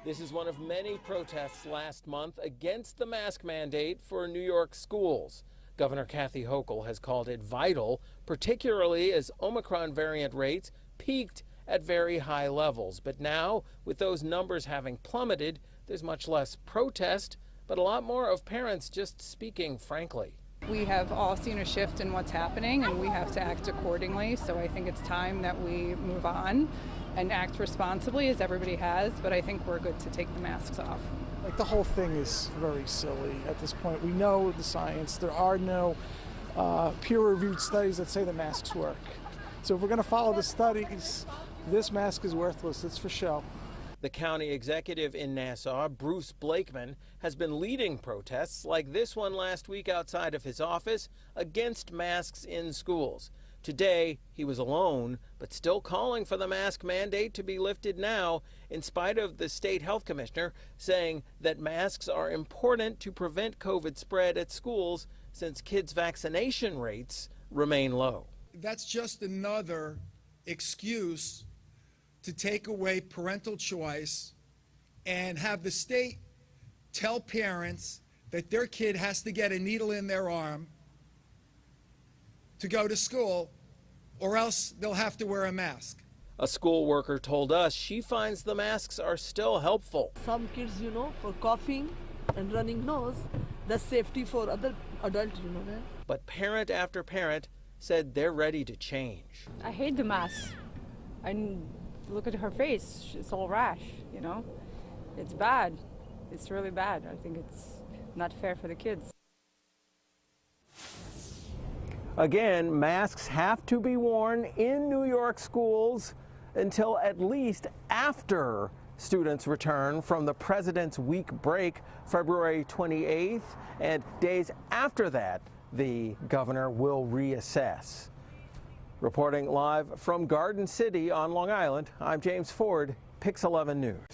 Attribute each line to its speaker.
Speaker 1: This is one of many protests last month against the mask mandate for New York schools. Governor Kathy Hochul has called it vital, particularly as Omicron variant rates peaked at very high levels. But now, with those numbers having plummeted, there's much less protest, but a lot more of parents just speaking frankly.
Speaker 2: We have all seen a shift in what's happening, and we have to act accordingly. So I think it's time that we move on and act responsibly, as everybody has. But I think we're good to take the masks off.
Speaker 3: Like, the whole thing is very silly at this point. We know the science. There are no peer-reviewed studies that say the masks work. So if we're going to follow the studies, this mask is worthless. It's for show.
Speaker 1: The county executive in Nassau, Bruce Blakeman, has been leading protests like this one last week outside of his office against masks in schools. Today, he was alone, but still calling for the mask mandate to be lifted now, in spite of the state health commissioner saying that masks are important to prevent COVID spread at schools since kids' vaccination rates remain low.
Speaker 4: That's just another excuse to take away parental choice and have the state tell parents that their kid has to get a needle in their arm to go to school, or else they'll have to wear a mask.
Speaker 1: A school worker told us she finds the masks are still helpful.
Speaker 5: Some kids, for coughing and running nose, that's safety for other adults, that.
Speaker 1: But parent after parent said they're ready to change.
Speaker 6: I hate the mask. Look at her face, it's all rash, It's bad. It's really bad. I think it's not fair for the kids.
Speaker 1: Again, masks have to be worn in New York schools until at least after students return from the President's Week break, February 28th, and days after that, the governor will reassess. Reporting live from Garden City on Long Island, I'm James Ford, Pix 11 News.